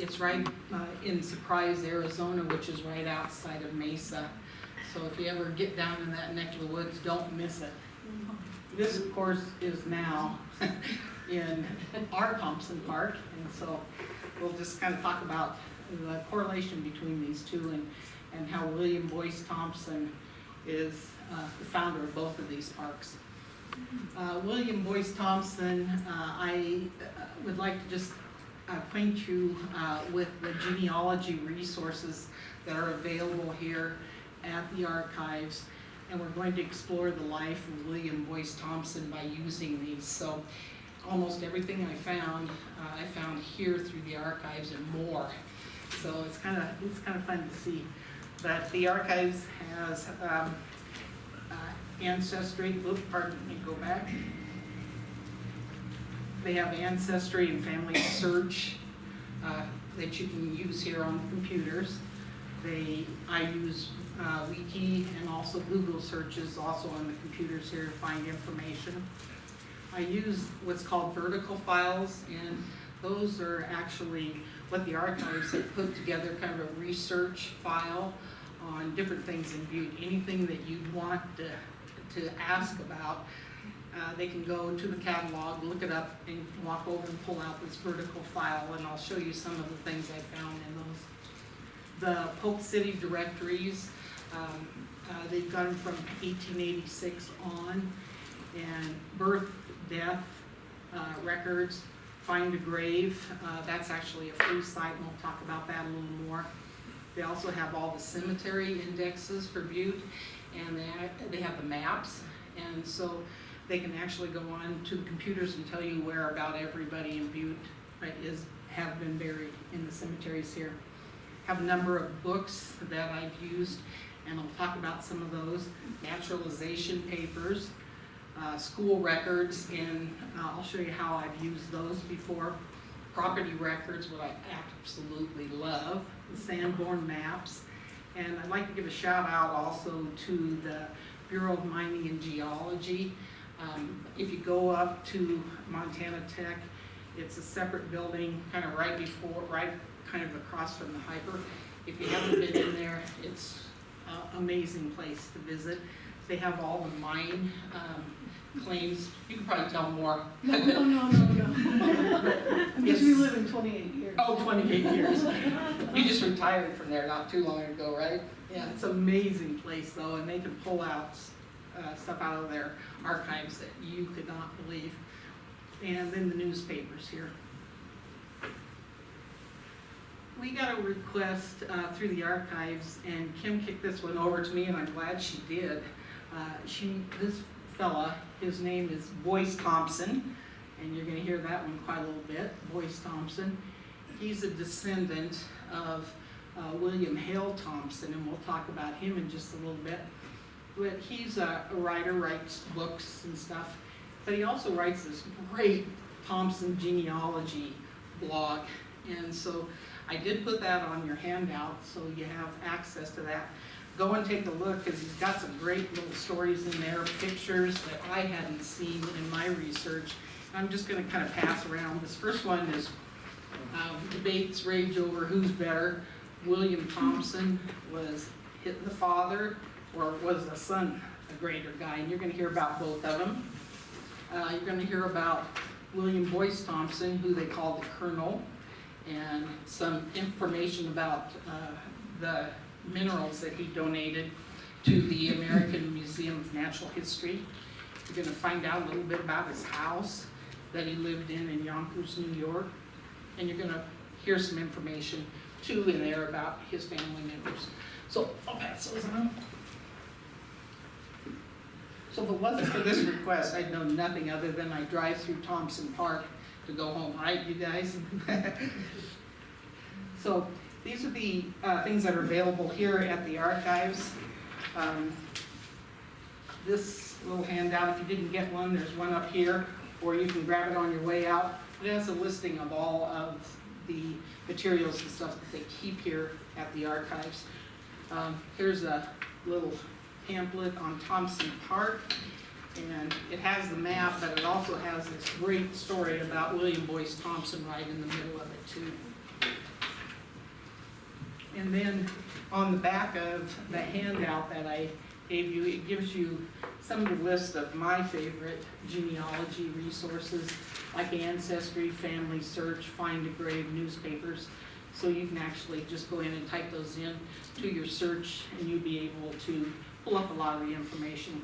It's right in Surprise, Arizona, which is right outside of Mesa. So if you ever get down in that neck of the woods, don't miss it. This, of course, is now in our Thompson Park, and so we'll just kind of talk about the correlation between these two and how William Boyce Thompson is the founder of both of these parks. William Boyce Thompson, I would like to just acquaint you with the genealogy resources that are available here at the archives, and we're going to explore the life of William Boyce Thompson by using these. So almost everything I found here through the archives and more. So it's kind of fun to see. But the archives has ancestry. Oops, pardon me. Go back. They have ancestry and family search that you can use here on computers. I use Wiki and also Google searches also on the computers here to find information. I use what's called vertical files, and those are actually what the archives have put together, kind of a research file on different things in Butte. Anything that you want to ask about, they can go to the catalog, look it up, and walk over and pull out this vertical file, and I'll show you some of the things I found in those. The Polk City directories, they've gone from 1886 on, and birth, death records, find a grave, that's actually a free site, and we'll talk about that a little more. They also have all the cemetery indexes for Butte, and they have the maps, and so they can actually go on to the computers and tell you where about everybody in Butte have been buried in the cemeteries here. Have a number of books that I've used, and I'll talk about some of those. Naturalization papers, school records, and I'll show you how I've used those before. Property records, what I absolutely love, the Sanborn maps. And I'd like to give a shout out also to the Bureau of Mining and Geology. If you go up to Montana Tech, it's a separate building, kind of kind of across from the Hyper. If you haven't been in there, it's an amazing place to visit. They have all the mine claims. You can probably tell more. No. I'm just reliving 28 years. Oh, 28 years. You just retired from there not too long ago, right? Yeah, it's an amazing place though, and they can pull out stuff out of their archives that you could not believe. And then the newspapers here. We got a request through the archives, and Kim kicked this one over to me, and I'm glad she did. This fella, his name is Boyce Thompson, and you're going to hear that one quite a little bit. Boyce Thompson. He's a descendant of William Hale Thompson, and we'll talk about him in just a little bit. But he's a writer, writes books and stuff, but he also writes this great Thompson genealogy blog, and so I did put that on your handout so you have access to that. Go and take a look, because he's got some great little stories in there, pictures that I hadn't seen in my research. I'm just going to kind of pass around. This first one is debates rage over who's better. William Thompson was the father, or was the son a greater guy, and you're going to hear about both of them. You're going to hear about William Boyce Thompson, who they call the Colonel, and some information about the minerals that he donated to the American Museum of Natural History. You're going to find out a little bit about his house that he lived in Yonkers, New York, and you're going to hear some information too in there about his family members. So I'll pass those on. So if it wasn't for this request, I'd know nothing other than I drive through Thompson Park to go home, right, you guys? So these are the things that are available here at the archives. This little handout, if you didn't get one, there's one up here, or you can grab it on your way out. It has a listing of all of the materials and stuff that they keep here at the archives. Here's a little pamphlet on Thompson Park, and it has the map, but it also has this great story about William Boyce Thompson right in the middle of it too. And then on the back of the handout that I gave you, it gives you some of the list of my favorite genealogy resources, like Ancestry, Family Search, Find a Grave, newspapers. So you can actually just go in and type those in to your search, and you'll be able to pull up a lot of the information.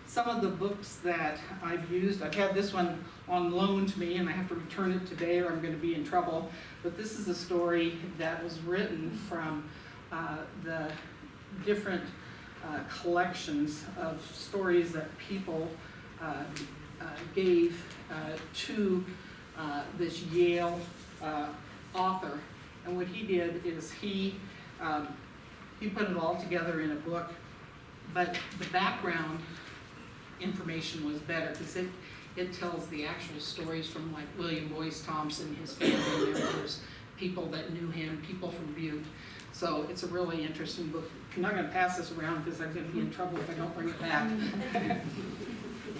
Some of the books that I've used, I've had this one on loan to me, and I have to return it today or I'm going to be in trouble. But this is a story that was written from the different collections of stories that people gave to this Yale author. And what he did is he put it all together in a book, but the background information was better because it tells the actual stories from like William Boyce Thompson, his family members, people that knew him, people from Butte. So it's a really interesting book. I'm not going to pass this around because I'm going to be in trouble if I don't bring it back.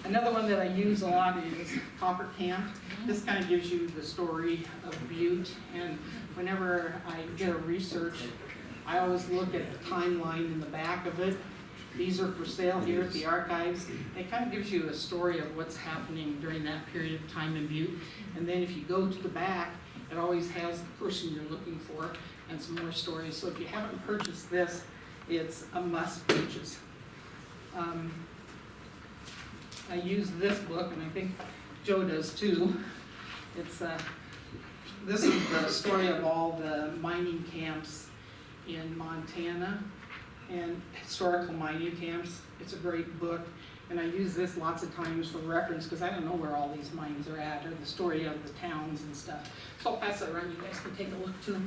Another one that I use a lot is Copper Camp. This kind of gives you the story of Butte, and whenever I get a research, I always look at the timeline in the back of it. These are for sale here at the archives. It kind of gives you a story of what's happening during that period of time in Butte. And then if you go to the back, it always has the person you're looking for and some more stories. So if you haven't purchased this, it's a must purchase. I use this book, and I think Joe does too. It's this is the story of all the mining camps in Montana and historical mining camps. It's a great book, and I use this lots of times for reference because I don't know where all these mines are at or the story of the towns and stuff. So I'll pass it around. You guys can take a look too.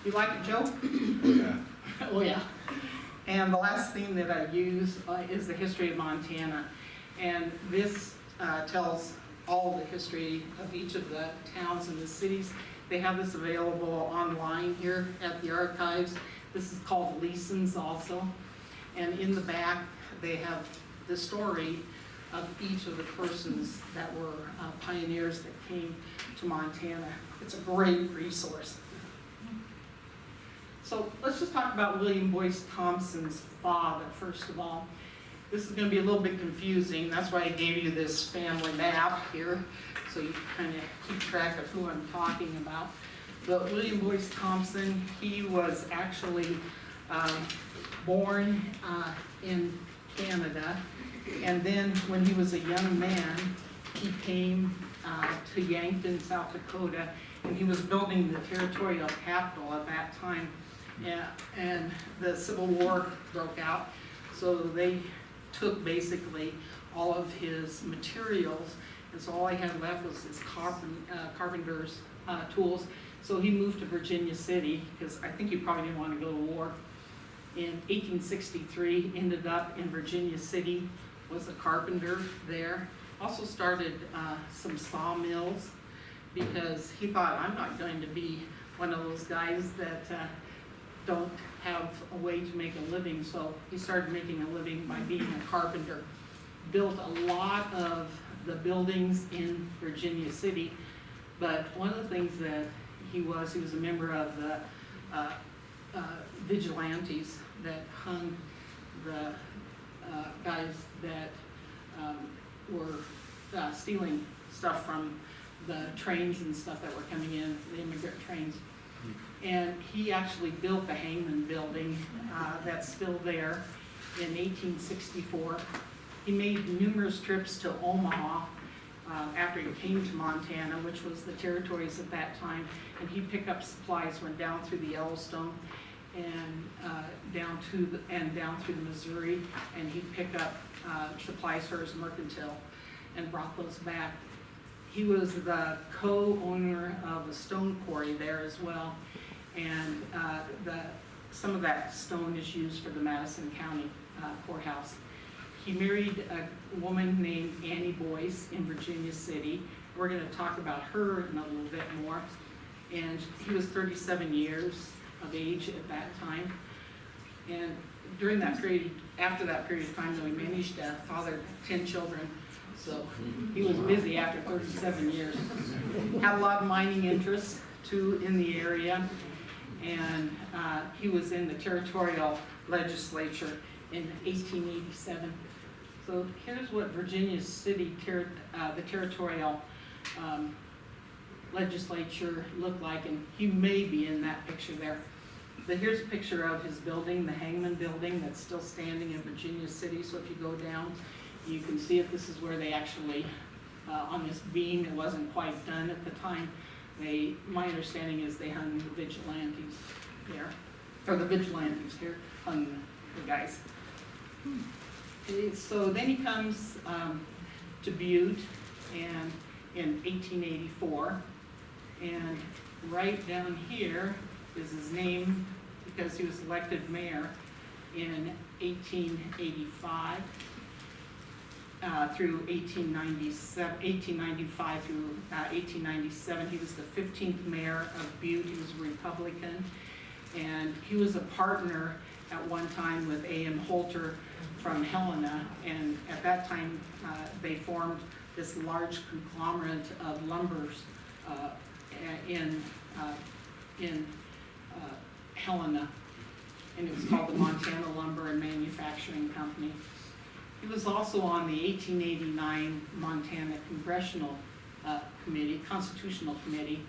You like it, Joe? Oh, yeah. Oh, yeah. And the last thing that I use is the history of Montana. And this tells all the history of each of the towns and the cities. They have this available online here at the archives. This is called Leeson's also. And in the back, they have the story of each of the persons that were pioneers that came to Montana. It's a great resource. So let's just talk about William Boyce Thompson's father, first of all. This is going to be a little bit confusing. That's why I gave you this family map here, so you can kind of keep track of who I'm talking about. But William Boyce Thompson, he was actually born in Canada, and then when he was a young man, he came to Yankton, South Dakota, and he was building the territorial capital at that time. And the Civil War broke out, so they took basically all of his materials, and so all he had left was his carpenter's tools. So he moved to Virginia City, because I think he probably didn't want to go to war. In 1863, ended up in Virginia City, was a carpenter there. Also started some sawmills, because he thought, I'm not going to be one of those guys that don't have a way to make a living. So he started making a living by being a carpenter. Built a lot of the buildings in Virginia City, but one of the things that he was a member of the vigilantes that hung the guys that were stealing stuff from the trains and stuff that were coming in, the immigrant trains. And he actually built the Hangman Building that's still there in 1864. He made numerous trips to Omaha after he came to Montana, which was the territories at that time, and he'd pick up supplies, went down through the Yellowstone and down through the Missouri, and he'd pick up supplies for his mercantile and brought those back. He was the co-owner of a stone quarry there as well, and some of that stone is used for the Madison County courthouse. He married a woman named Annie Boyce in Virginia City. We're going to talk about her in a little bit more. And he was 37 years of age at that time. And during that period, after that period of time, though, he managed to father 10 children. So he was busy after 37 years. Had a lot of mining interests two in the area, and he was in the territorial legislature in 1887. So here's what Virginia City, the territorial legislature looked like, and he may be in that picture there. But here's a picture of his building, the Hangman Building, that's still standing in Virginia City. So if you go down, you can see it. This is where they actually, on this beam, it wasn't quite done at the time. My understanding is they hung the vigilantes there, or the vigilantes here hung the guys. Okay, so then he comes to Butte and in 1884, and right down here is his name because he was elected mayor in 1885 through 1895 through 1897. He was the 15th mayor of Butte. He was a Republican, and he was a partner at one time with A.M. Holter from Helena, and at that time they formed this large conglomerate of lumbers in Helena, and it was called the Montana Lumber and Manufacturing Company. He was also on the 1889 Montana Congressional Constitutional Committee,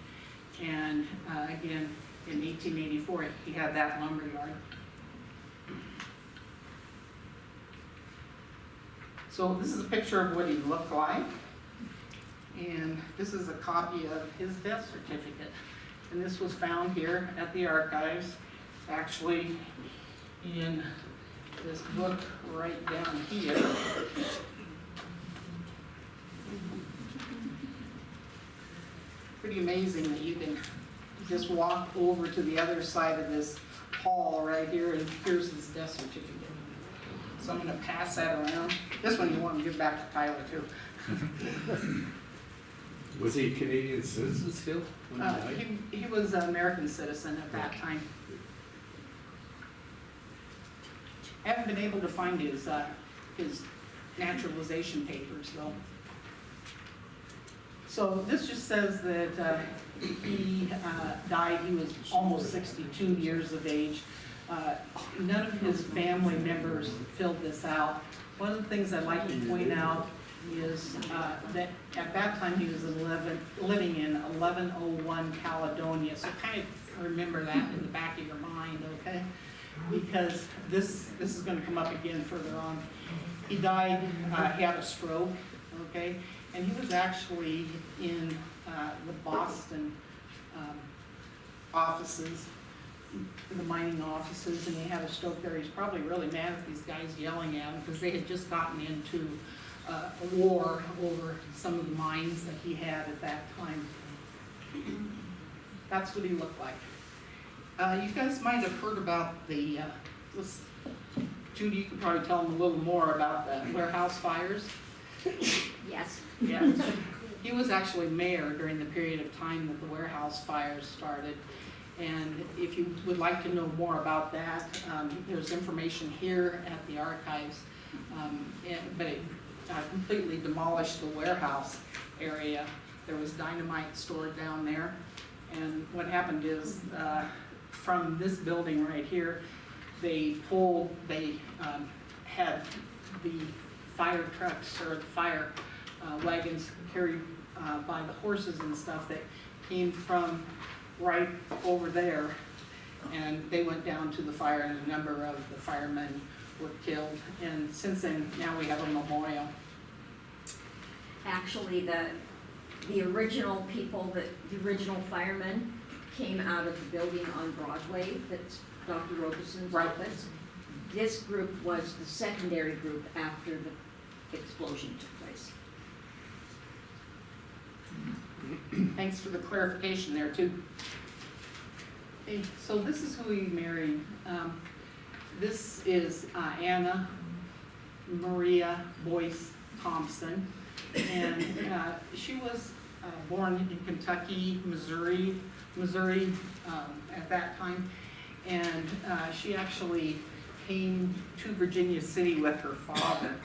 and again in 1884 he had that lumber yard. So this is a picture of what he looked like, and this is a copy of his death certificate. And this was found here at the archives, actually in this book right down here. Pretty amazing that you can just walk over to the other side of this hall right here, and here's his death certificate. So I'm going to pass that around. This one you want to give back to Tyler too. Was he a Canadian citizen still? When he died? He was an American citizen at that time. I haven't been able to find his naturalization papers though. So this just says that he died. He was almost 62 years of age. None of his family members filled this out. One of the things I'd like to point out is that at that time he was living in 1101 Caledonia. So kind of remember that in the back of your mind, okay? Because this is going to come up again further on. He died, he had a stroke, okay? And he was actually in the Boston offices, the mining offices, and he had a stroke there. He's probably really mad at these guys yelling at him because they had just gotten into a war over some of the mines that he had at that time. That's what he looked like. You guys might have heard about the, Judy, you could probably tell them a little more about the warehouse fires. Yes. Yeah. He was actually mayor during the period of time that the warehouse fires started. And if you would like to know more about that, there's information here at the archives. But it completely demolished the warehouse area. There was dynamite stored down there. And what happened is from this building right here, they had the fire trucks or the fire wagons carried by the horses and stuff that came from right over there, and they went down to the fire, and a number of the firemen were killed. And since then, now we have a memorial. Actually, the original people, the original firemen came out of the building on Broadway, that's Dr. Robeson's office. This group was the secondary group after the explosion took place. Thanks for the clarification there too. Okay, so this is who he married. This is Anna Maria Boyce Thompson, and she was born in Kentucky, Missouri at that time, and she actually came to Virginia City with her father,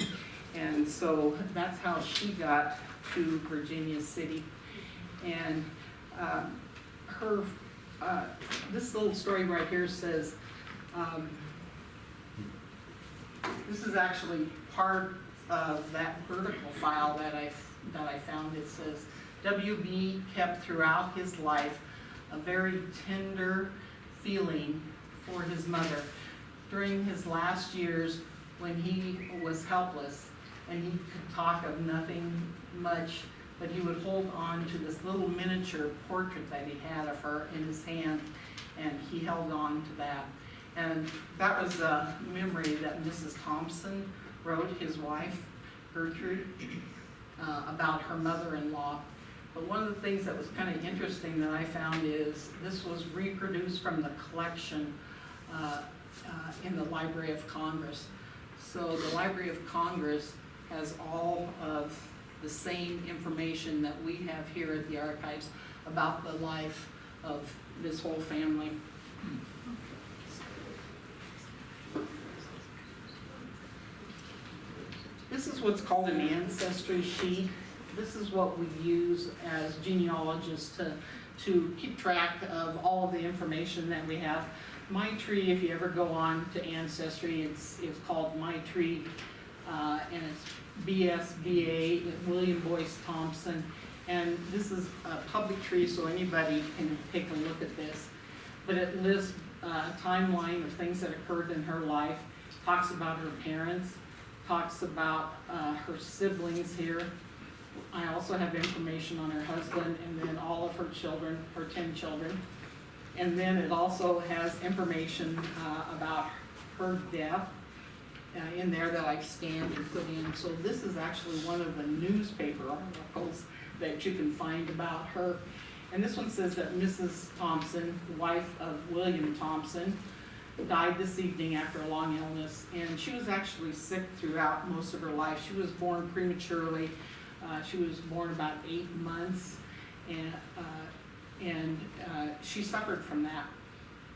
and so that's how she got to Virginia City. And her, this little story right here says, this is actually part of that vertical file that I found. It says, W.B. kept throughout his life a very tender feeling for his mother. During his last years, when he was helpless and he could talk of nothing much, but he would hold on to this little miniature portrait that he had of her in his hand, and he held on to that. And that was a memory that Mrs. Thompson wrote, his wife, Gertrude, about her mother-in-law. But one of the things that was kind of interesting that I found is this was reproduced from the collection in the Library of Congress. So the Library of Congress has all of the same information that we have here at the archives about the life of this whole family. This is what's called an ancestry sheet. This is what we use as genealogists to keep track of all of the information that we have. My Tree, if you ever go on to Ancestry, it's called My Tree, and it's BSBA, William Boyce Thompson. And this is a public tree, so anybody can take a look at this. But it lists a timeline of things that occurred in her life, talks about her parents, talks about her siblings here. I also have information on her husband and then all of her children, her 10 children. And then it also has information about her death in there that I've scanned and put in. So this is actually one of the newspaper articles that you can find about her. And this one says that Mrs. Thompson, wife of William Thompson, died this evening after a long illness. And she was actually sick throughout most of her life. She was born prematurely. She was born about 8 months, and she suffered from that.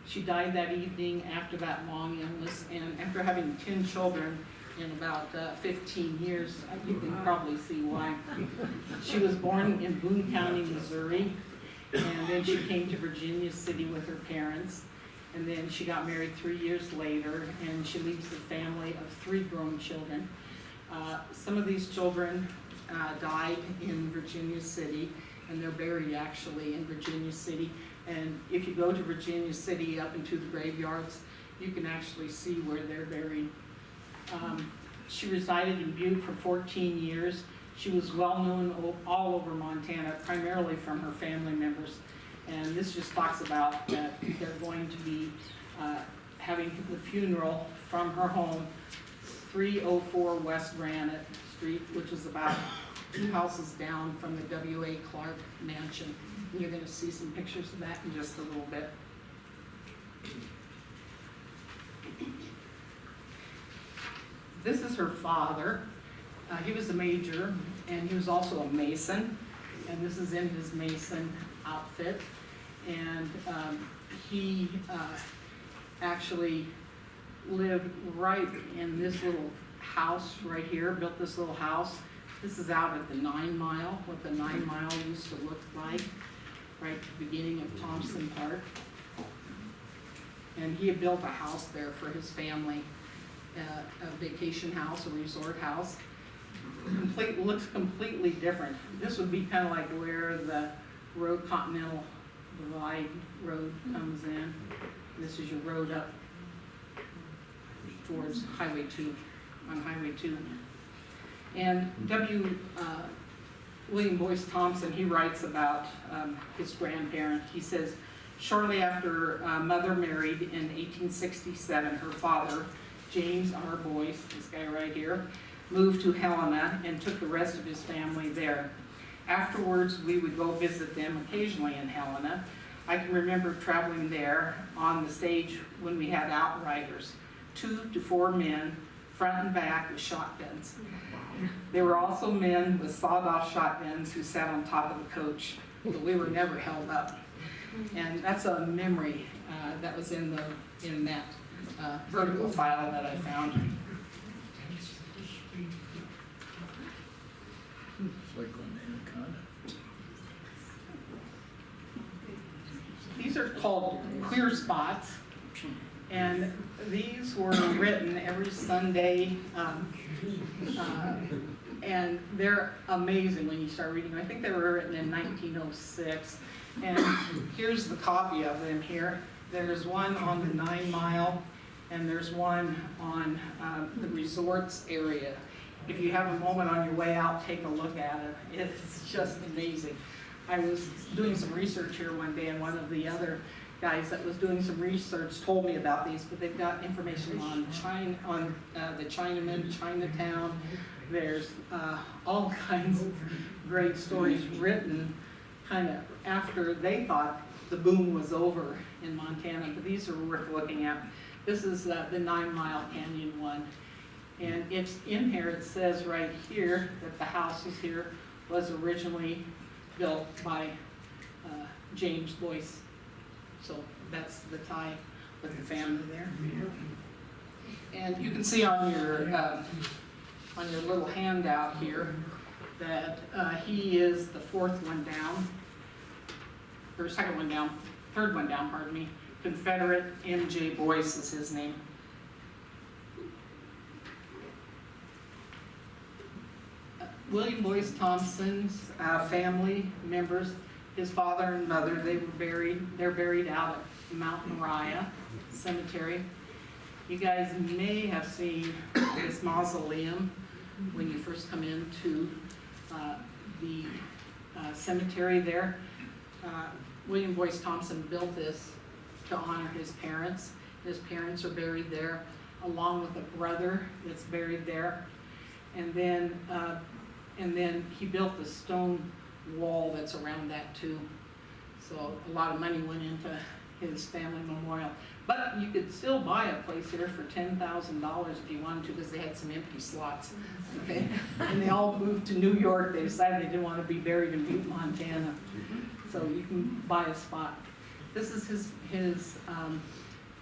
She died that evening after that long illness, and after having 10 children in about 15 years, you can probably see why. She was born in Boone County, Missouri, and then she came to Virginia City with her parents, and then she got married 3 years later, and she leaves a family of 3 grown children. Some of these children died in Virginia City, and they're buried actually in Virginia City. And if you go to Virginia City up into the graveyards, you can actually see where they're buried. She resided in Butte for 14 years. She was well known all over Montana, primarily from her family members. And this just talks about that they're going to be having the funeral from her home, 304 West Granite Street, which is about 2 houses down from the W.A. Clark mansion. And you're going to see some pictures of that in just a little bit. This is her father. He was a major, and he was also a mason. And this is in his mason outfit. And he actually lived right in this little house right here, built this little house. This is out at the 9 Mile, what the 9 Mile used to look like, right at the beginning of Thompson Park. And he had built a house there for his family, a vacation house, a resort house. Looks completely different. This would be kind of like where the road, Continental Divide Road comes in. This is your road up towards Highway 2, on Highway 2. And William Boyce Thompson, he writes about his grandparent. He says, shortly after mother married in 1867, her father, James R. Boyce, this guy right here, moved to Helena and took the rest of his family there. Afterwards, we would go visit them occasionally in Helena. I can remember traveling there on the stage when we had outriders, 2 to 4 men, front and back with shotguns. There were also men with sawed-off shotguns who sat on top of the coach, but we were never held up. And that's a memory that was in that vertical file that I found. It's like going to Anaconda. these are called queer spots, and these were written every Sunday, and they're amazing when you start reading them. I think they were written in 1906, and here's the copy of them here. There's one on the 9 Mile, and there's one on the resorts area. If you have a moment on your way out, take a look at it. It's just amazing. I was doing some research here one day, and one of the other guys that was doing some research told me about these, but they've got information on China, on the Chinaman, Chinatown. There's all kinds of great stories written kind of after they thought the boom was over in Montana, but these are worth looking at. This is the 9 Mile Canyon one. And it's in here, it says right here that the house is here was originally built by James Boyce. So that's the tie with the family there. And you can see on your little handout here that he is the fourth one down, or second one down, third one down, pardon me. Confederate M.J. Boyce is his name. William Boyce Thompson's family members, his father and mother, they're buried out at Mount Moriah Cemetery. You guys may have seen this mausoleum when you first come into the cemetery there. William Boyce Thompson built this to honor his parents. His parents are buried there, along with a brother that's buried there. And then he built the stone wall that's around that too. So a lot of money went into his family memorial. But you could still buy a place here for $10,000 if you wanted to, because they had some empty slots. Okay, and they all moved to New York. They decided they didn't want to be buried in Butte, Montana. So you can buy a spot. This is his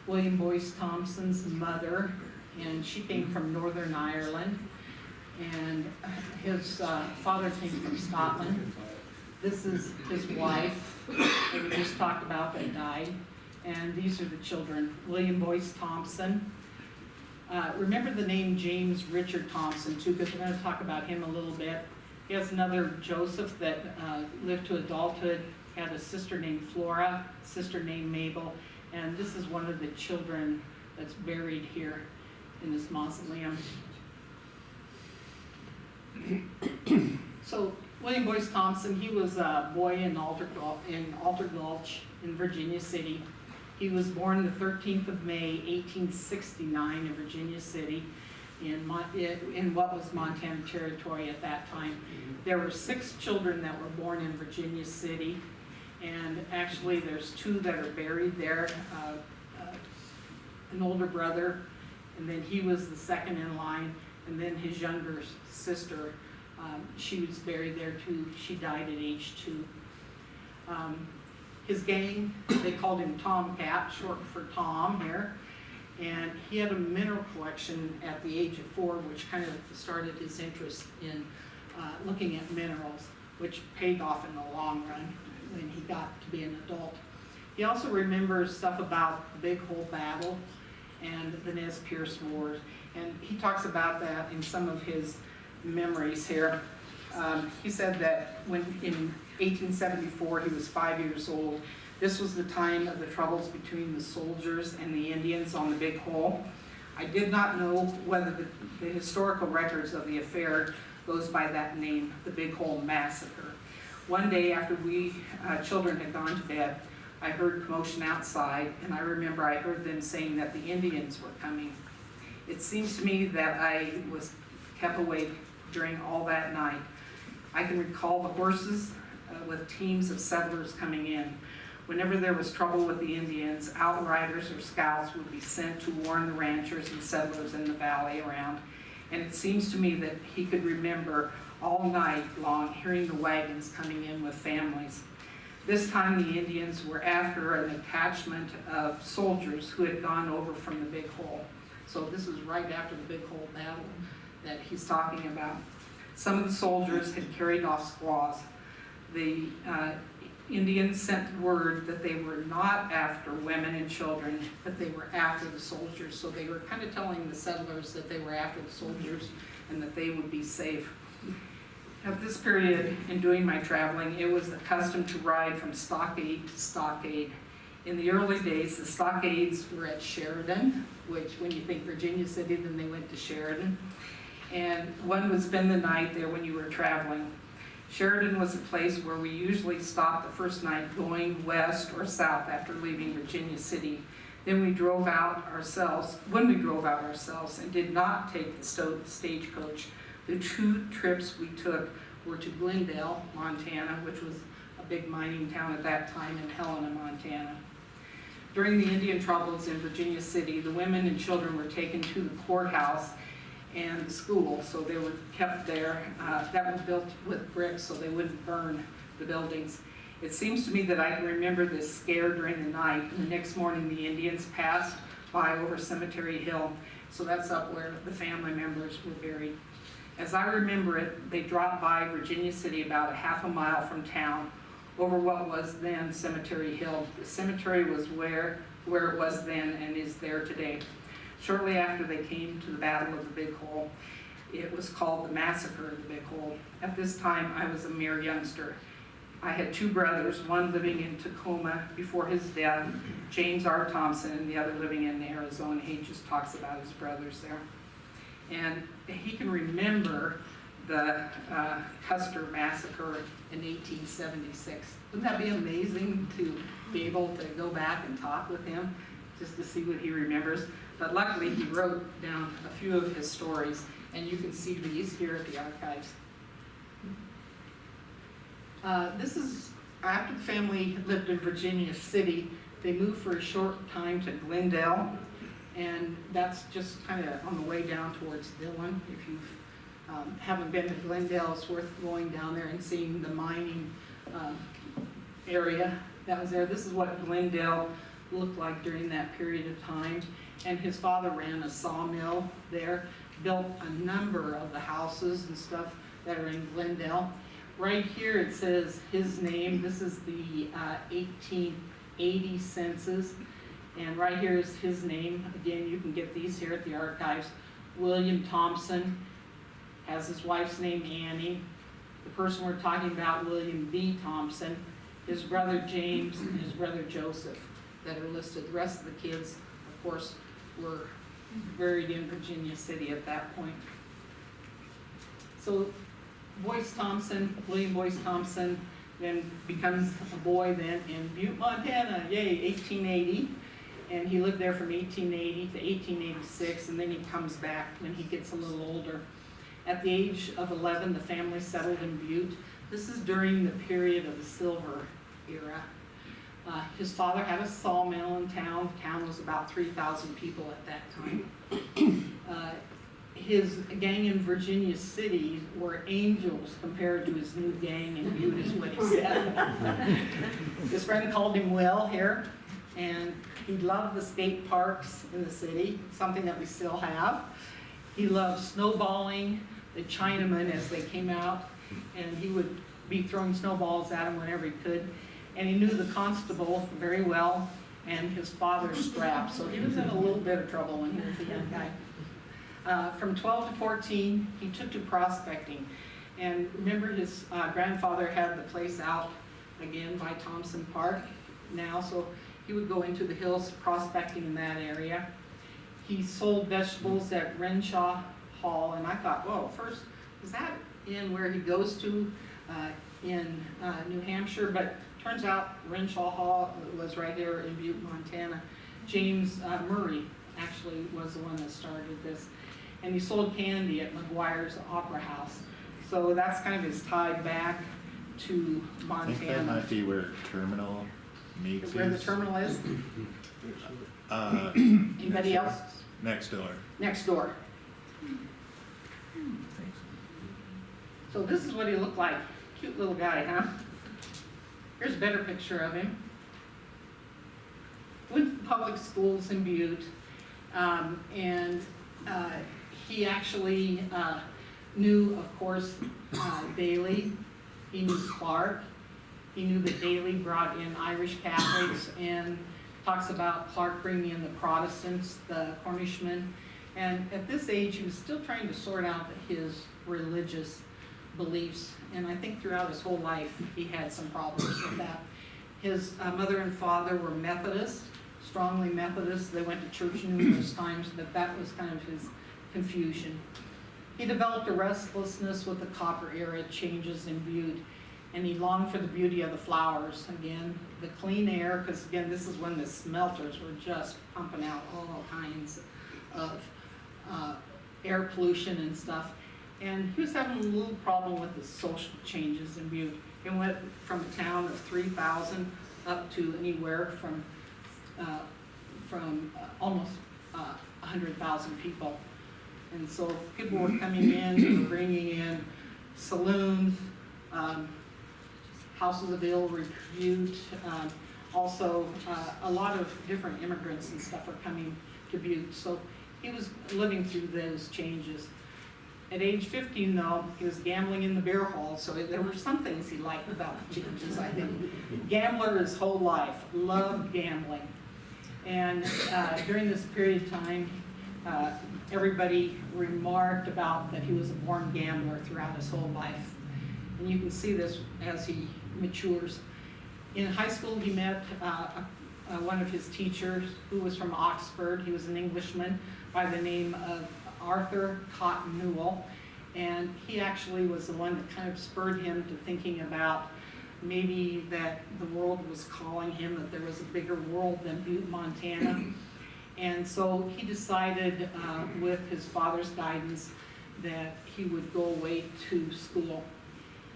William Boyce Thompson's mother, and she came from Northern Ireland. And his father came from Scotland. This is his wife that we just talked about that died. And these are the children. William Boyce Thompson. Remember the name James Richard Thompson too, because we're going to talk about him a little bit. He has another Joseph that lived to adulthood, had a sister named Flora, sister named Mabel, and this is one of the children that's buried here in this mausoleum. So William Boyce Thompson, he was a boy in Alter Gulch in Virginia City. He was born the 13th of May, 1869 in Virginia City in what was Montana Territory at that time. There were 6 children that were born in Virginia City, and actually there's 2 that are buried there, an older brother, and then he was the second in line, and then his younger sister, she was buried there too. She died at age 2. His gang, they called him Tomcat, short for Tom here, and he had a mineral collection at the age of 4, which kind of started his interest in looking at minerals, which paid off in the long run when he got to be an adult. He also remembers stuff about the Big Hole Battle and the Nez Perce Wars, and he talks about that in some of his memories here. He said that when in 1874 he was 5 years old, this was the time of the troubles between the soldiers and the Indians on the Big Hole. I did not know whether the historical records of the affair goes by that name, the Big Hole Massacre. One day after we children had gone to bed, I heard commotion outside, and I remember I heard them saying that the Indians were coming. It seems to me that I was kept awake during all that night. I can recall the horses with teams of settlers coming in. Whenever there was trouble with the Indians, outriders or scouts would be sent to warn the ranchers and settlers in the valley around. And it seems to me that he could remember all night long hearing the wagons coming in with families. This time the Indians were after an attachment of soldiers who had gone over from the Big Hole. So this was right after the Big Hole Battle that he's talking about. Some of the soldiers had carried off squaws. Indians sent word that they were not after women and children, but they were after the soldiers. So they were kind of telling the settlers that they were after the soldiers and that they would be safe. At this period, in doing my traveling, it was the custom to ride from stockade to stockade. In the early days, the stockades were at Sheridan, which when you think Virginia City, then they went to Sheridan. And one would spend the night there when you were traveling. Sheridan was a place where we usually stopped the first night going west or south after leaving Virginia City. Then we drove out ourselves, when we drove out ourselves and did not take the stagecoach, the 2 trips we took were to Glendale, Montana, which was a big mining town at that time, and Helena, Montana. During the Indian troubles in Virginia City, the women and children were taken to the courthouse and the school, so they were kept there. That was built with bricks so they wouldn't burn the buildings. It seems to me that I can remember this scare during the night, and the next morning the Indians passed by over Cemetery Hill, so that's up where the family members were buried. As I remember it, they dropped by Virginia City about a half a mile from town over what was then Cemetery Hill. The cemetery was where it was then and is there today. Shortly after they came to the Battle of the Big Hole, it was called the Massacre of the Big Hole. At this time, I was a mere youngster. I had 2 brothers, one living in Tacoma before his death, James R. Thompson, and the other living in Arizona. He just talks about his brothers there. And he can remember the Custer Massacre in 1876. Wouldn't that be amazing to be able to go back and talk with him just to see what he remembers? But luckily he wrote down a few of his stories, and you can see these here at the archives. This is after the family lived in Virginia City. They moved for a short time to Glendale, and that's just kind of on the way down towards Dillon. If you haven't been to Glendale, it's worth going down there and seeing the mining area that was there. This is what Glendale looked like during that period of time. And his father ran a sawmill there, built a number of the houses and stuff that are in Glendale. Right here it says his name. This is the 1880 census. And right here is his name. Again, you can get these here at the archives. William Thompson has his wife's name, Annie. The person we're talking about, William B. Thompson, his brother James, and his brother Joseph that are listed. The rest of the kids, of course, were buried in Virginia City at that point. So Boyce Thompson, William Boyce Thompson, then becomes a boy then in Butte, Montana, yay, 1880. And he lived there from 1880 to 1886, and then he comes back when he gets a little older. At the age of 11, the family settled in Butte. This is during the period of the Silver era. His father had a sawmill in town. The town was about 3,000 people at that time. His gang in Virginia City were angels compared to his new gang in Butte, is what he said. His friend called him Will here, and he loved the skate parks in the city, something that we still have. He loved snowballing the Chinamen as they came out, and he would be throwing snowballs at them whenever he could. And he knew the constable very well and his father's strap, so he was in a little bit of trouble when he was a young guy. From 12 to 14, he took to prospecting. And remember, his grandfather had the place out again by Thompson Park now, so he would go into the hills prospecting in that area. He sold vegetables at Renshaw Hall, and I thought, whoa, first, is that in where he goes to in New Hampshire? But turns out Renshaw Hall was right there in Butte, Montana. James Murray actually was the one that started this. And he sold candy at McGuire's Opera House. So that's kind of his tie back to Montana. I think that might be where Terminal meets. Where the terminal is? Anybody else? Next door. Next door. So this is what he looked like. Cute little guy, huh? Here's a better picture of him. Went to public schools in Butte, and he actually knew, of course, Bailey. He knew Clark. He knew that Daly brought in Irish Catholics, and talks about Clark bringing in the Protestants, the Cornishmen. And at this age, he was still trying to sort out his religious beliefs. And I think throughout his whole life, he had some problems with that. His mother and father were Methodist, strongly Methodist. They went to church numerous times, but that was kind of his confusion. He developed a restlessness with the Copper era changes in Butte, and he longed for the beauty of the flowers again, the clean air, because again, this is when the smelters were just pumping out all kinds of air pollution and stuff. And he was having a little problem with the social changes in Butte. It went from a town of 3,000 up to anywhere from almost 100,000 people. And so people were coming in, they were bringing in saloons, houses of ill repute, also a lot of different immigrants and stuff are coming to Butte. So he was living through those changes. At age 15, though, he was gambling in the beer hall, so there were some things he liked about the changes, I think. Gambler his whole life, loved gambling. And during this period of time, everybody remarked about that he was a born gambler throughout his whole life. And you can see this as he matures. In high school, he met one of his teachers who was from Oxford. He was an Englishman by the name of Arthur Cotton Newell, and he actually was the one that kind of spurred him to thinking about maybe that the world was calling him, that there was a bigger world than Butte, Montana. And so he decided, with his father's guidance, that he would go away to school.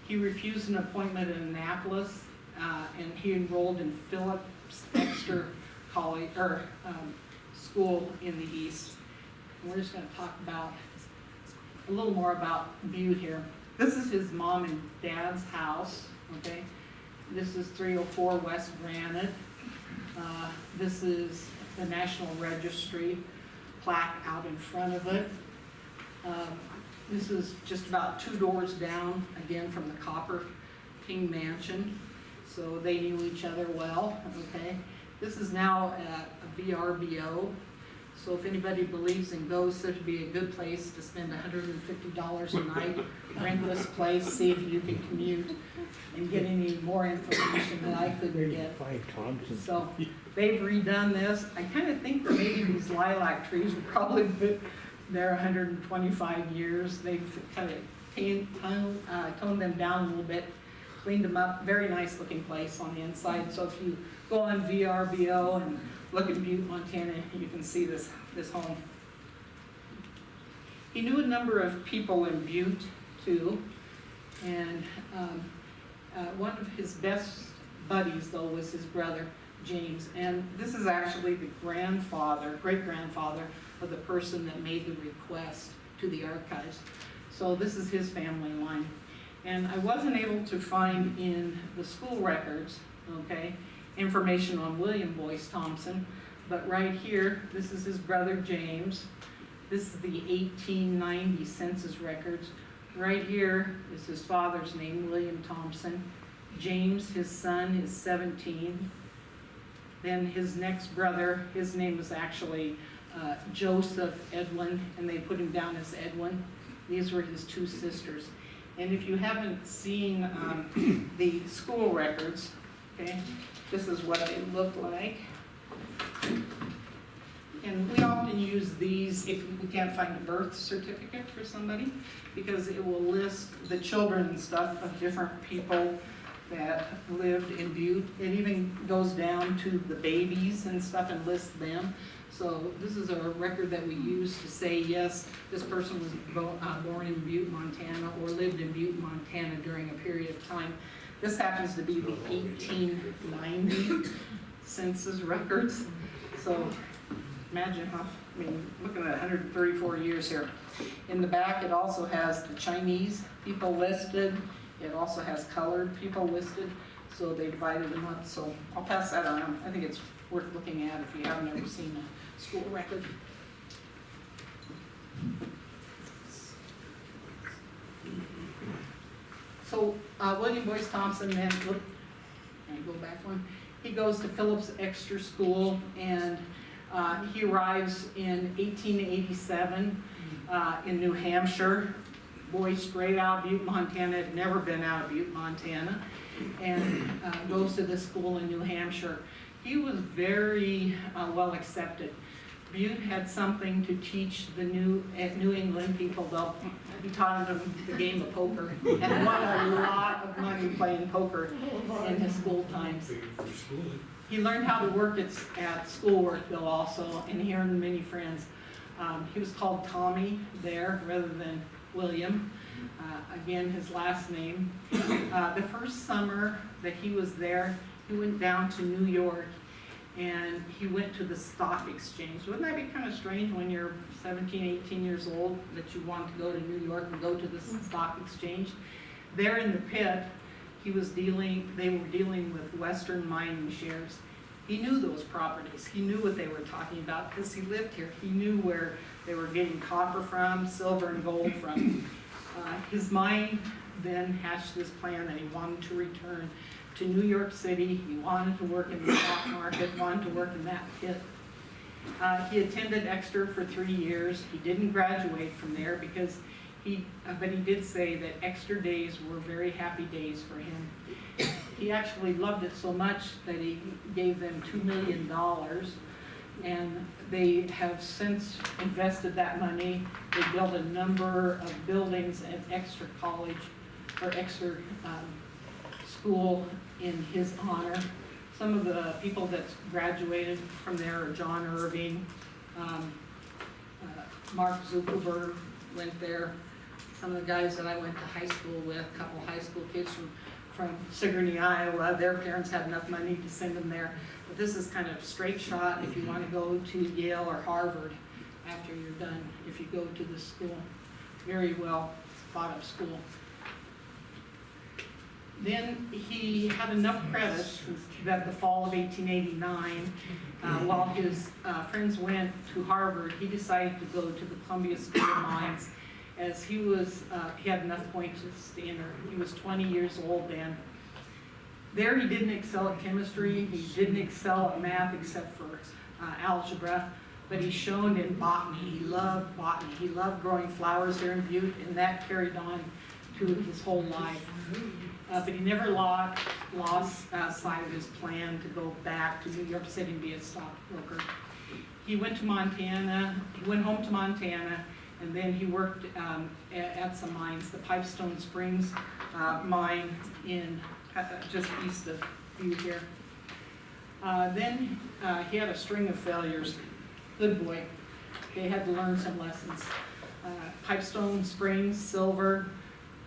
He refused an appointment in Annapolis, and he enrolled in Phillips Exeter College, or school in the East. And we're just going to talk about a little more about Butte here. This is his mom and dad's house, okay? This is 304 West Granite. This is the National Registry plaque out in front of it. This is just about 2 doors down, again, from the Copper King Mansion. So they knew each other well, okay? This is now a VRBO. So if anybody believes in ghosts, this would be a good place to spend $150 a night, rent this place, see if you can commute, and get any more information that I couldn't get. So they've redone this. I kind of think that maybe these lilac trees were probably been there 125 years. They've kind of toned them down a little bit, cleaned them up. Very nice looking place on the inside. So if you go on VRBO and look at Butte, Montana, you can see this home. He knew a number of people in Butte too, and one of his best buddies though was his brother James, and this is actually the great-grandfather of the person that made the request to the archives. So this is his family line. And I wasn't able to find in the school records, okay, information on William Boyce Thompson, but right here, this is his brother James. This is the 1890 census records. Right here is his father's name, William Thompson. James, his son, is 17. Then his next brother, his name was actually Joseph Edwin, and they put him down as Edwin. These were his 2 sisters. And if you haven't seen the school records, okay, this is what they look like. And we often use these if we can't find a birth certificate for somebody, because it will list the children and stuff of different people that lived in Butte. It even goes down to the babies and stuff and lists them. So this is a record that we use to say, yes, this person was born in Butte, Montana, or lived in Butte, Montana during a period of time. This happens to be the 1890 census records. So imagine how, I mean, looking at 134 years here. In the back, it also has the Chinese people listed. It also has colored people listed. So they divided them up. So I'll pass that around. I think it's worth looking at if you haven't ever seen a school record. So William Boyce Thompson then and go back one. He goes to Phillips Exeter School, and he arrives in 1887 in New Hampshire. Boy, straight out of Butte, Montana, had never been out of Butte, Montana, and goes to this school in New Hampshire. He was very well accepted. Butte had something to teach the New England people, though. He taught them the game of poker and won a lot of money playing poker in his school times. He learned how to work at Schoolworkville also, and he earned many friends. He was called Tommy there rather than William. Again, his last name. The first summer that he was there, he went down to New York, and he went to the stock exchange. Wouldn't that be kind of strange when you're 17, 18 years old that you want to go to New York and go to the stock exchange? There in the pit, they were dealing with Western mining shares. He knew those properties. He knew what they were talking about because he lived here. He knew where they were getting copper from, silver and gold from. His mind then hatched this plan that he wanted to return to New York City. He wanted to work in the stock market, wanted to work in that pit. He attended Exeter for 3 years. He didn't graduate from there because but he did say that Exeter days were very happy days for him. He actually loved it so much that he gave them $2 million, and they have since invested that money. They built a number of buildings at Exeter College, or Exeter School in his honor. Some of the people that graduated from there are John Irving, Mark Zuckerberg went there. Some of the guys that I went to high school with, a couple high school kids from Sigourney, Iowa, their parents had enough money to send them there. But this is kind of straight shot if you want to go to Yale or Harvard after you're done, if you go to the school. Very well thought of school. Then he had enough credits that the fall of 1889, while his friends went to Harvard, he decided to go to the Columbia School of Mines, as he had enough points to enter. He was 20 years old then. There he didn't excel at chemistry, he didn't excel at math except for algebra, but he shone in botany. He loved botany. He loved growing flowers here in Butte, and that carried on to his whole life. But he never lost sight of his plan to go back to New York City and be a stockbroker. He went to Montana, he went home to Montana, and then he worked at some mines, the Pipestone Springs mine in just east of Butte here. Then he had a string of failures. Good boy. They had to learn some lessons. Pipestone Springs, silver,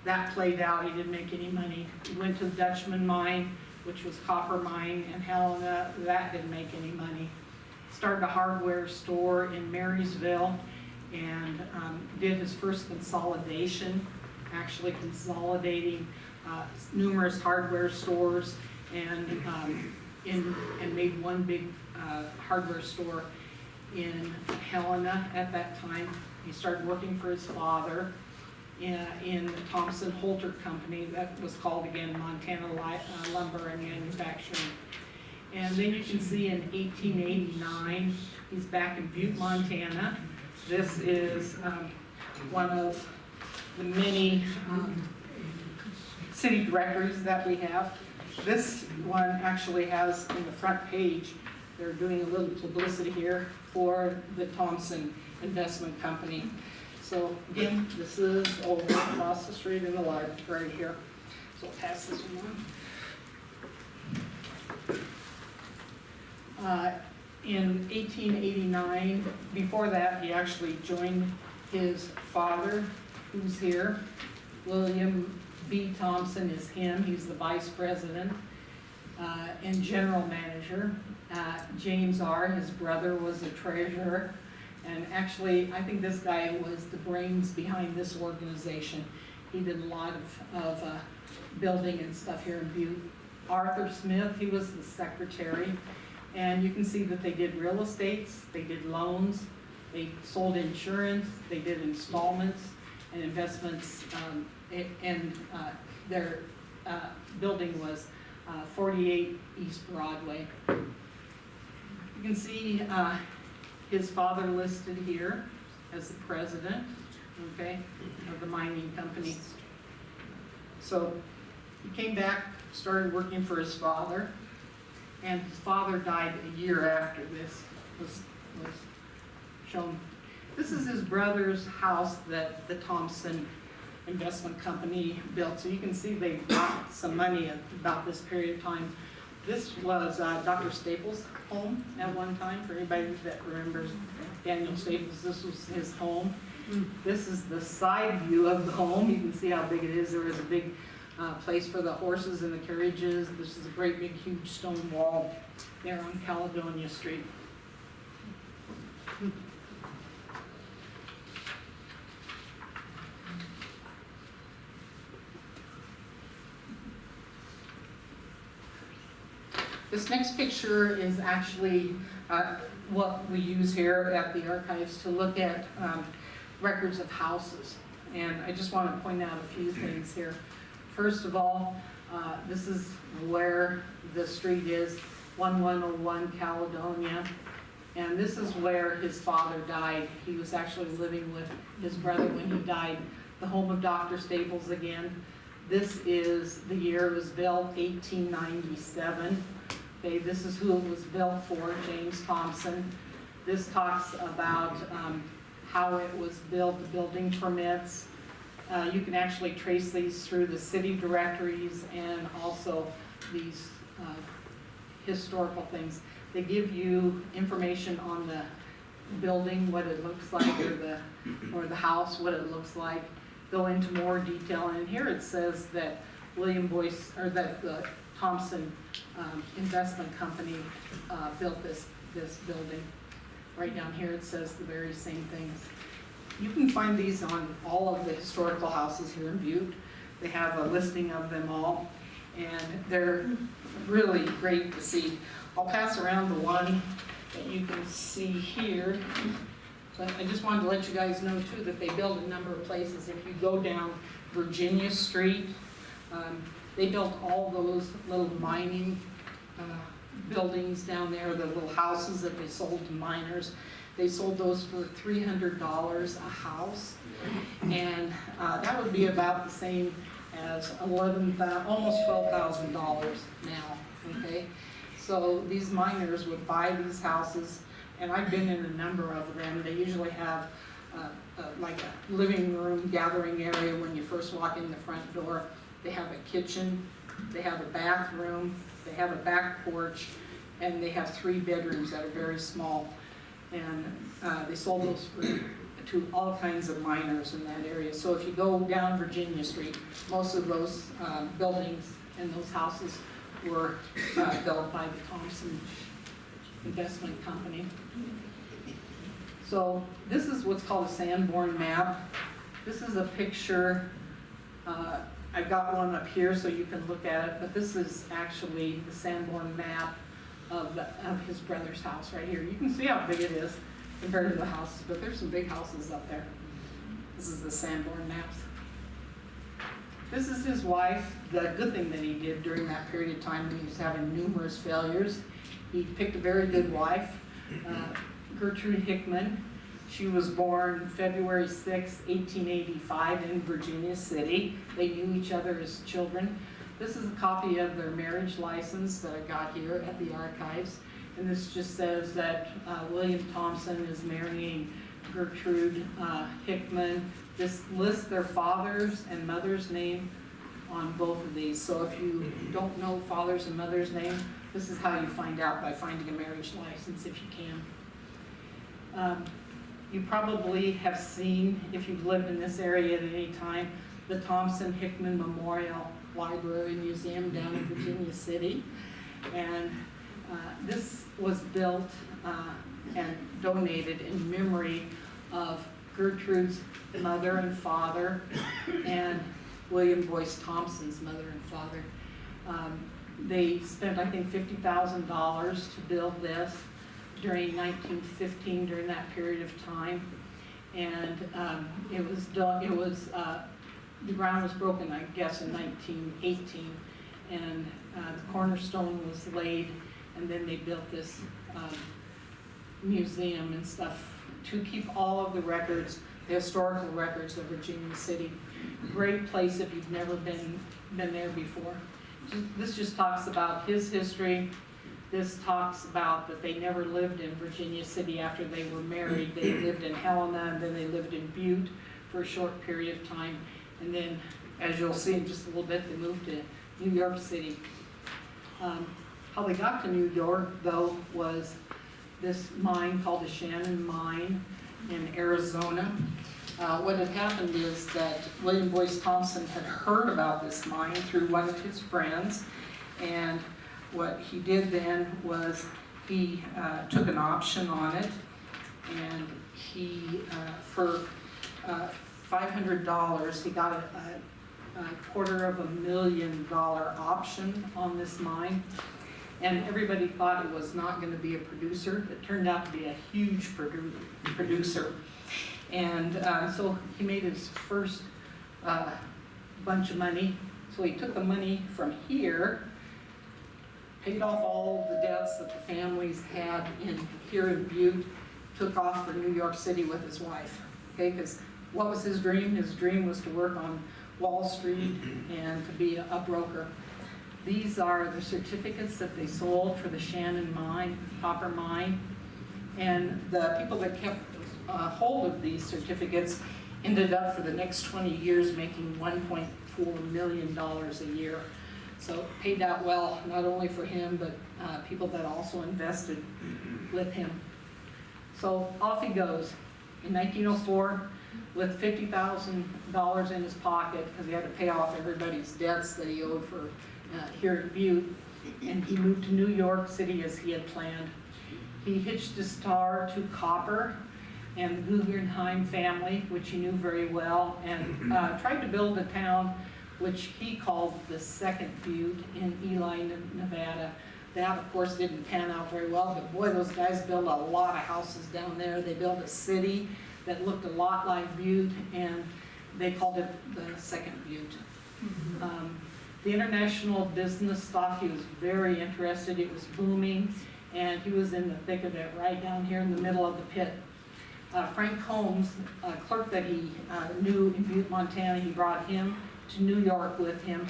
that played out. He didn't make any money. He went to the Dutchman mine, which was copper mine in Helena. That didn't make any money. Started a hardware store in Marysville and did his first consolidation, actually consolidating numerous hardware stores and made one big hardware store in Helena at that time. He started working for his father in the Thompson Holter Company, that was called again Montana Lumber and Manufacturing. And then you can see in 1889, he's back in Butte, Montana. This is one of the many city directories that we have. This one actually has in the front page, they're doing a little publicity here for the Thompson Investment Company. So again, this is over across the street in the library here. So I'll pass this one on. In 1889, before that, he actually joined his father, who's here. William B. Thompson is him. He's the vice president and general manager. James R., his brother, was the treasurer. And actually, I think this guy was the brains behind this organization. He did a lot of building and stuff here in Butte. Arthur Smith, he was the secretary. And you can see that they did real estates, they did loans, they sold insurance, they did installments and investments, and their building was 48 East Broadway. You can see his father listed here as the president, okay, of the mining company. So he came back, started working for his father, and his father died a year after this was shown. This is his brother's house that the Thompson Investment Company built. So you can see they got some money at about this period of time. This was Dr. Staples' home at one time. For anybody that remembers Daniel Staples, this was his home. This is the side view of the home. You can see how big it is. There is a big place for the horses and the carriages. This is a great big huge stone wall there on Caledonia Street. This next picture is actually what we use here at the archives to look at records of houses. And I just want to point out a few things here. First of all, this is where the street is, 1101 Caledonia. And this is where his father died. He was actually living with his brother when he died. The home of Dr. Staples again. This is the year it was built, 1897. Okay, this is who it was built for, James Thompson. This talks about how it was built, the building permits. You can actually trace these through the city directories and also these historical things. They give you information on the building, what it looks like, or the house, what it looks like. Go into more detail, and here it says that William Boyce, or that the Thompson Investment Company built this building. Right down here it says the very same things. You can find these on all of the historical houses here in Butte. They have a listing of them all, and they're really great to see. I'll pass around the one that you can see here, but I just wanted to let you guys know too that they built a number of places. If you go down Virginia Street, they built all those little mining buildings down there, the little houses that they sold to miners. They sold those for $300 a house, and that would be about the same as almost $12,000 now, okay? So these miners would buy these houses, and I've been in a number of them. They usually have like a living room gathering area when you first walk in the front door. They have a kitchen, they have a bathroom, they have a back porch, and they have 3 bedrooms that are very small. And they sold those to all kinds of miners in that area. So if you go down Virginia Street, most of those buildings and those houses were built by the Thompson Investment Company. So this is what's called a Sanborn map. This is a picture. I've got one up here so you can look at it, but this is actually the Sanborn map of his brother's house right here. You can see how big it is compared to the houses, but there's some big houses up there. This is the Sanborn maps. This is his wife. The good thing that he did during that period of time when he was having numerous failures, he picked a very good wife, Gertrude Hickman. She was born February 6, 1885 in Virginia City. They knew each other as children. This is a copy of their marriage license that I got here at the archives. And this just says that William Thompson is marrying Gertrude Hickman. This lists their father's and mother's name on both of these. So if you don't know father's and mother's name, this is how you find out, by finding a marriage license if you can. You probably have seen, if you've lived in this area at any time, the Thompson Hickman Memorial Library Museum down in Virginia City. And this was built and donated in memory of Gertrude's mother and father and William Boyce Thompson's mother and father. They spent, I think, $50,000 to build this during 1915, during that period of time. And it was done, the ground was broken, I guess, in 1918. And the cornerstone was laid, and then they built this museum and stuff to keep all of the records, the historical records of Virginia City. Great place if you've never been there before. This just talks about his history. This talks about that they never lived in Virginia City after they were married. They lived in Helena, and then they lived in Butte for a short period of time. And then, as you'll see in just a little bit, they moved to New York City. How they got to New York, though, was this mine called the Shannon Mine in Arizona. What had happened is that William Boyce Thompson had heard about this mine through one of his friends, and what he did then was he took an option on it, and he, for $500, he got a $250,000 option on this mine. And everybody thought it was not going to be a producer. It turned out to be a huge producer. And so he made his first bunch of money. So he took the money from here, paid off all the debts that the families had here in Butte, took off for New York City with his wife. Okay, because what was his dream? His dream was to work on Wall Street and to be a broker. These are the certificates that they sold for the Shannon mine, copper mine. And the people that kept hold of these certificates ended up for the next 20 years making $1.4 million a year. So it paid out well, not only for him, but people that also invested with him. So off he goes in 1904 with $50,000 in his pocket because he had to pay off everybody's debts that he owed for here in Butte, and he moved to New York City as he had planned. He hitched his star to copper and the Guggenheim family, which he knew very well, and tried to build a town which he called the Second Butte in Ely, Nevada. That, of course, didn't pan out very well, but boy, those guys built a lot of houses down there. They built a city that looked a lot like Butte, and they called it the Second Butte. The international business thought he was very interested. It was booming, and he was in the thick of it, right down here in the middle of the pit. Frank Holmes, a clerk that he knew in Butte, Montana, he brought him to New York with him,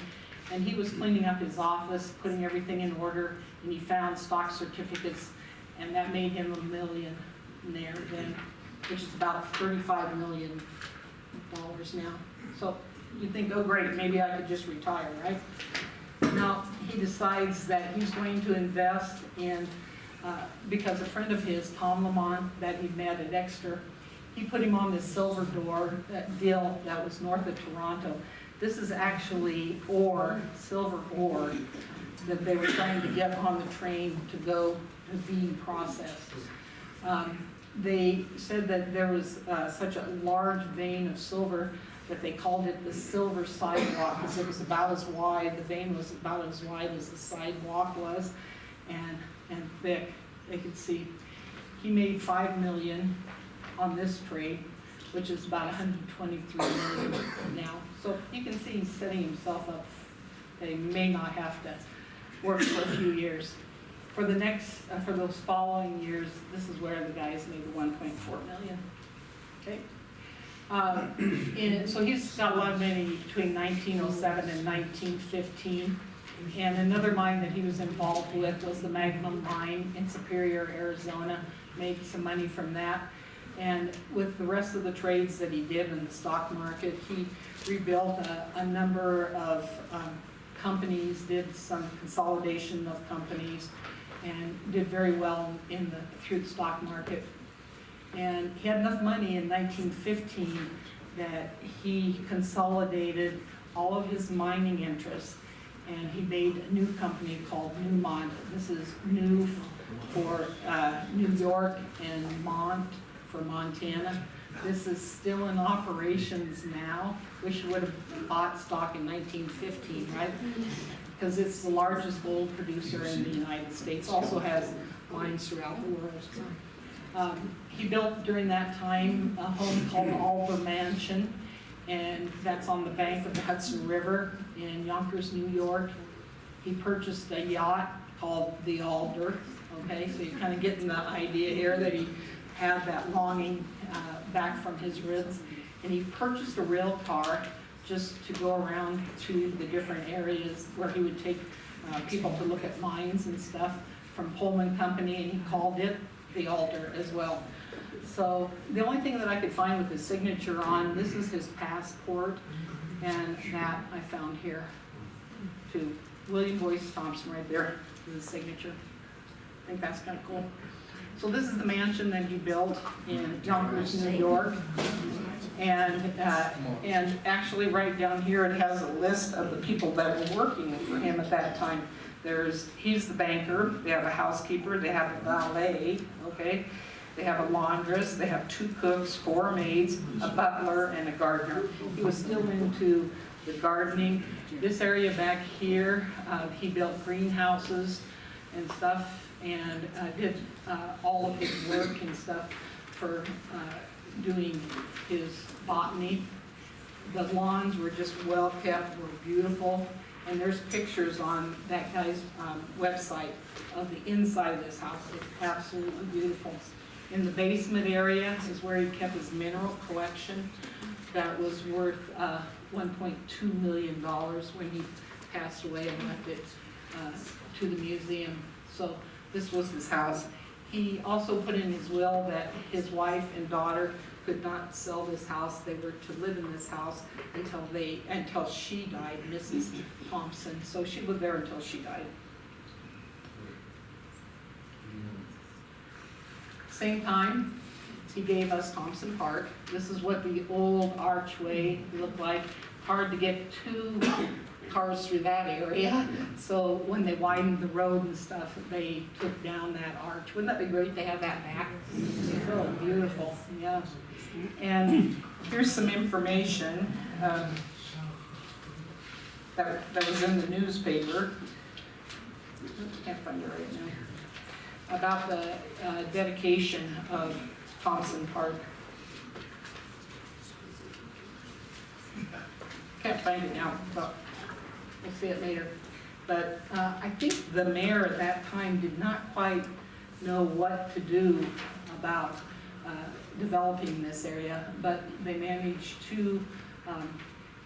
and he was cleaning up his office, putting everything in order, and he found stock certificates, and that made him $1 millionaire then, which is about $35 million now. So you think, oh great, maybe I could just retire, right? Now he decides that he's going to invest in, because a friend of his, Tom Lamont, that he met at Exeter, he put him on this silver door deal that was north of Toronto. This is actually ore, silver ore, that they were trying to get on the train to go to being processed. They said that there was such a large vein of silver that they called it the silver sidewalk, because it was about as wide, the vein was about as wide as the sidewalk was, and thick. They could see. He made $5 million on this trade, which is about $123 million now. So you can see he's setting himself up that he may not have to work for a few years. For the next, for those following years, this is where the guys made the $1.4 million. Okay. So he's got a lot of money between 1907 and 1915. And another mine that he was involved with was the Magnum mine in Superior, Arizona. Made some money from that. And with the rest of the trades that he did in the stock market, he rebuilt a number of companies, did some consolidation of companies, and did very well through the stock market. And he had enough money in 1915 that he consolidated all of his mining interests, and he made a new company called Newmont. This is New for New York and Mont for Montana. This is still in operations now. Wish you would have bought stock in 1915, right? Because it's the largest gold producer in the United States. Also has mines throughout the world. He built during that time a home called Alder Mansion, and that's on the bank of the Hudson River in Yonkers, New York. He purchased a yacht called the Alder, okay? So you're kind of getting the idea here that he had that longing back from his roots. And he purchased a rail car just to go around to the different areas where he would take people to look at mines and stuff from Pullman Company, and he called it the Alder as well. So the only thing that I could find with his signature on, this is his passport, and that I found here too. William Boyce Thompson right there is his signature. I think that's kind of cool. So this is the mansion that he built in Yonkers, New York. And actually right down here it has a list of the people that were working for him at that time. He's the banker, they have a housekeeper, they have a valet, okay? They have a laundress, they have 2 cooks, 4 maids, a butler, and a gardener. He was still into the gardening. This area back here, he built greenhouses and stuff, and did all of his work and stuff for doing his botany. The lawns were just well kept, were beautiful, and there's pictures on that guy's website of the inside of this house. It's absolutely beautiful. In the basement area is where he kept his mineral collection that was worth $1.2 million when he passed away and left it to the museum. So this was his house. He also put in his will that his wife and daughter could not sell this house. They were to live in this house until she died, Mrs. Thompson. So she lived there until she died. Same time, he gave us Thompson Park. This is what the old archway looked like. Hard to get 2 cars through that area. So when they widened the road and stuff, they took down that arch. Wouldn't that be great to have that back? Oh, beautiful, yeah. And here's some information that was in the newspaper. Can't find it right now. About the dedication of Thompson Park. Can't find it now, but we'll see it later. But I think the mayor at that time did not quite know what to do about developing this area, but they managed to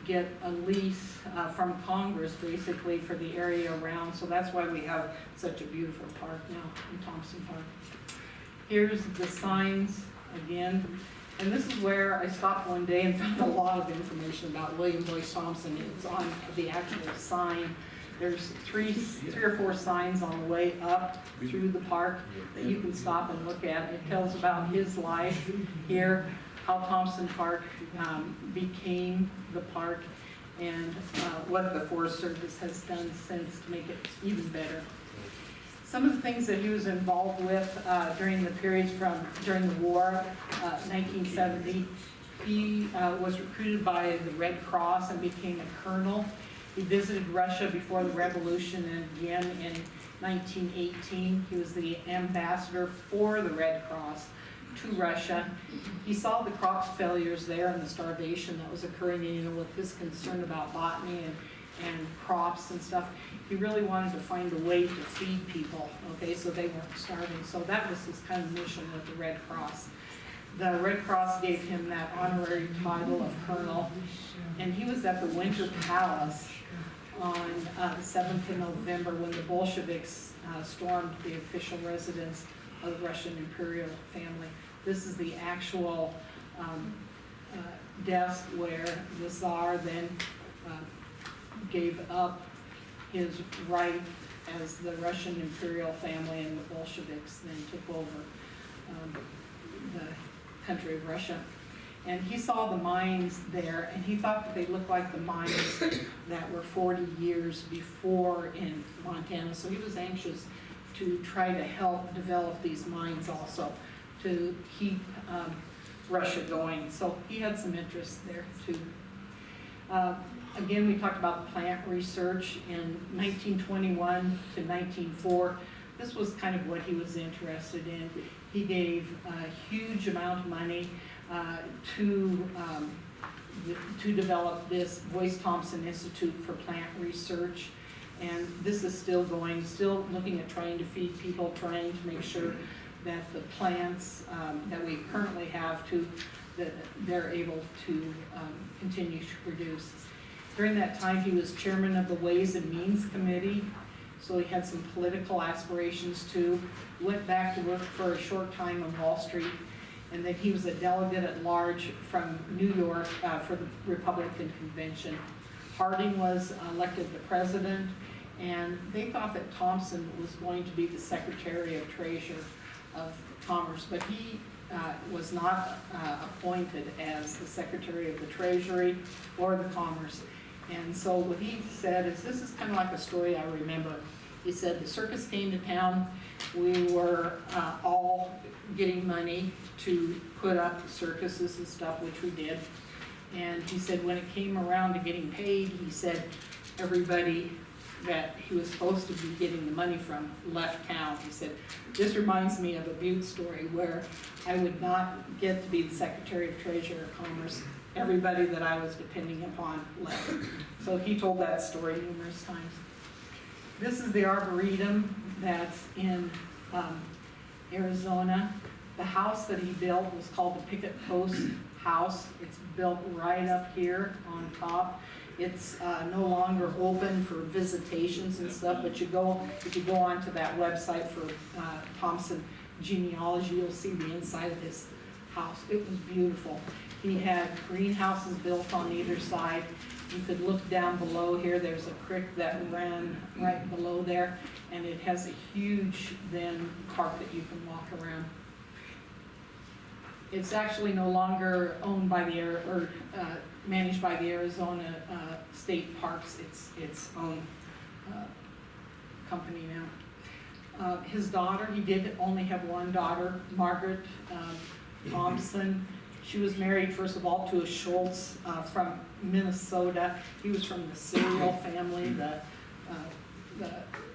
get a lease from Congress basically for the area around. So that's why we have such a beautiful park now in Thompson Park. Here's the signs again. And this is where I stopped one day and found a lot of information about William Boyce Thompson. It's on the actual sign. There's three or four signs on the way up through the park that you can stop and look at. It tells about his life here, how Thompson Park became the park, and what the Forest Service has done since to make it even better. Some of the things that he was involved with during the periods during the war, 1970, he was recruited by the Red Cross and became a colonel. He visited Russia before the revolution, and again in 1918, he was the ambassador for the Red Cross to Russia. He saw the crop failures there and the starvation that was occurring, and with his concern about botany and crops and stuff, he really wanted to find a way to feed people, okay, so they weren't starving. So that was his kind of mission with the Red Cross. The Red Cross gave him that honorary title of colonel, and he was at the Winter Palace on the 7th of November when the Bolsheviks stormed the official residence of the Russian imperial family. This is the actual desk where the Tsar then gave up his right as the Russian imperial family, and the Bolsheviks then took over the country of Russia. And he saw the mines there, and he thought that they looked like the mines that were 40 years before in Montana. So he was anxious to try to help develop these mines also to keep Russia going. So he had some interest there too. Again, we talked about plant research in 1921 to 1904. This was kind of what he was interested in. He gave a huge amount of money to develop this Boyce Thompson Institute for Plant Research. And this is still going, still looking at trying to feed people, trying to make sure that the plants that we currently have that they're able to continue to produce. During that time, he was chairman of the Ways and Means Committee, so he had some political aspirations too. Went back to work for a short time on Wall Street, and then he was a delegate at large from New York for the Republican Convention. Harding was elected the president, and they thought that Thompson was going to be the Secretary of Treasury of Commerce, but he was not appointed as the Secretary of the Treasury or the Commerce. And so what he said is, this is kind of like a story I remember. He said the circus came to town. We were all getting money to put up circuses and stuff, which we did. And he said when it came around to getting paid, he said everybody that he was supposed to be getting the money from left town. He said, this reminds me of a Butte story where I would not get to be the Secretary of Treasury or Commerce. Everybody that I was depending upon left. So he told that story numerous times. This is the Arboretum that's in Arizona. The house that he built was called the Picket Post House. It's built right up here on top. It's no longer open for visitations and stuff, but if you go onto that website for Thompson genealogy, you'll see the inside of his house. It was beautiful. He had greenhouses built on either side. You could look down below here. There's a creek that ran right below there, and it has a huge park that you can walk around. It's actually no longer owned by managed by the Arizona State Parks. It's its own company now. His daughter, he did only have one daughter, Margaret Thompson. She was married, first of all, to a Schultz from Minnesota. He was from the cereal family, the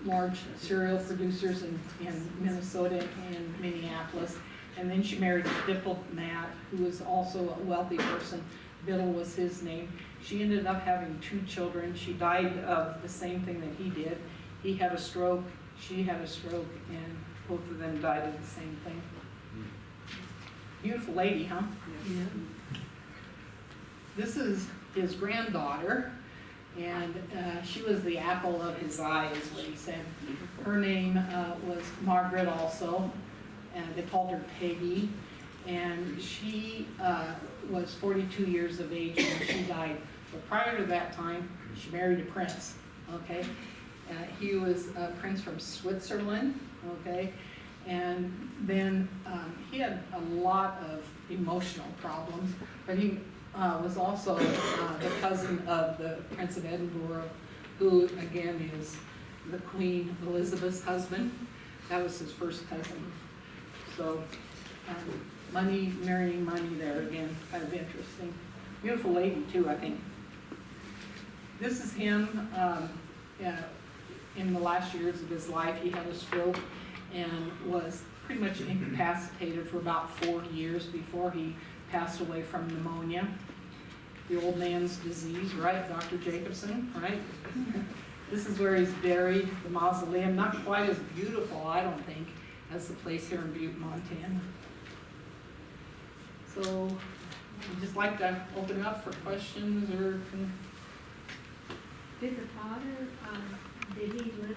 large cereal producers in Minnesota and Minneapolis. And then she married a diplomat who was also a wealthy person. Biddle was his name. She ended up having 2 children. She died of the same thing that he did. He had a stroke, she had a stroke, and both of them died of the same thing. Beautiful lady, huh? Yeah. This is his granddaughter, and she was the apple of his eye, is what he said. Her name was Margaret also, and they called her Peggy, and she was 42 years of age when she died. But prior to that time, she married a prince, okay? He was a prince from Switzerland, okay? And then he had a lot of emotional problems, but he was also the cousin of the Prince of Edinburgh, who again is the Queen Elizabeth's husband. That was his first cousin. So marrying money there again, kind of interesting. Beautiful lady too, I think. This is him in the last years of his life. He had a stroke and was pretty much incapacitated for about 4 years before he passed away from pneumonia. The old man's disease, right? Dr. Jacobson, right? This is where he's buried, the mausoleum. Not quite as beautiful, I don't think, as the place here in Butte, Montana. So, I'd just like to open it up for questions or... Did the father, did he live